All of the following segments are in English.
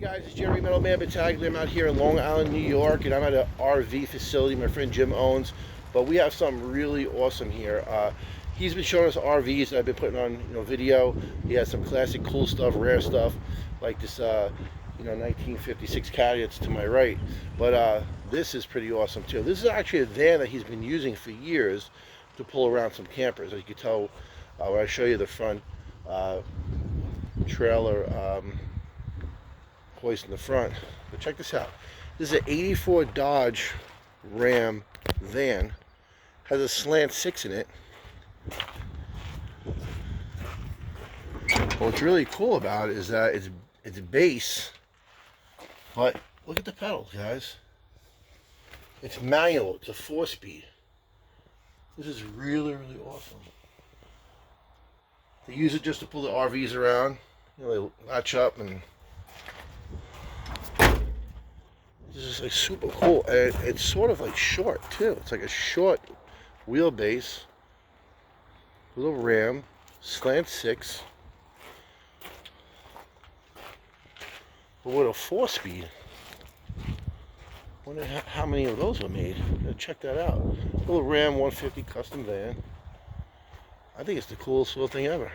Guys, it's Jerry Metalman Battaglia. I'm out here in Long Island, New York, and I'm at an RV facility my friend Jim owns. But we have something really awesome here. He's been showing us RVs that I've been putting on, video. He has some classic, cool stuff, rare stuff, like this, 1956 Caddy that's to my right. But this is pretty awesome too. This is actually a van that he's been using for years to pull around some campers. As you can tell when I show you the front trailer. Hoist in the front. But check this out. This is an 84 Dodge Ram van. Has a slant 6 in it. What's really cool about it is that it's bass, but look at the pedals, guys. It's manual. It's a 4-speed. This is really, really awesome. They use it just to pull the RVs around. They latch up and this is like super cool, and it's sort of like short too. It's like a short wheelbase, little Ram, slant 6, but with a 4-speed. Wonder how many of those were made. Check that out. Little Ram 150 custom van. I think it's the coolest little thing ever.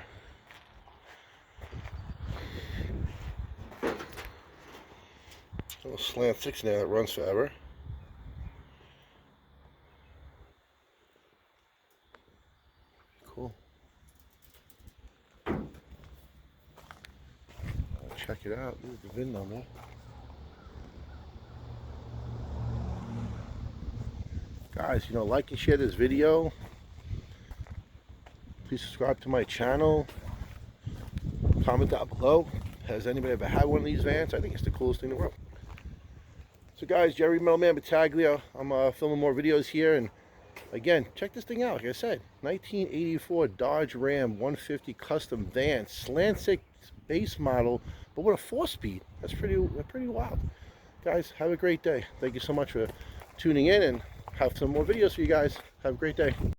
A little slant 6 now that runs forever. Cool. Check it out. This is the VIN number. Guys, like and share this video. Please subscribe to my channel. Comment down below. Has anybody ever had one of these vans? I think it's the coolest thing in the world. So guys, Jerry Metalman Battaglia. I'm filming more videos here, and again, check this thing out. Like I said, 1984 Dodge Ram 150 custom van, slant 6 base model, but with a 4-speed. That's pretty wild. Guys, have a great day. Thank you so much for tuning in, and have some more videos for you guys. Have a great day.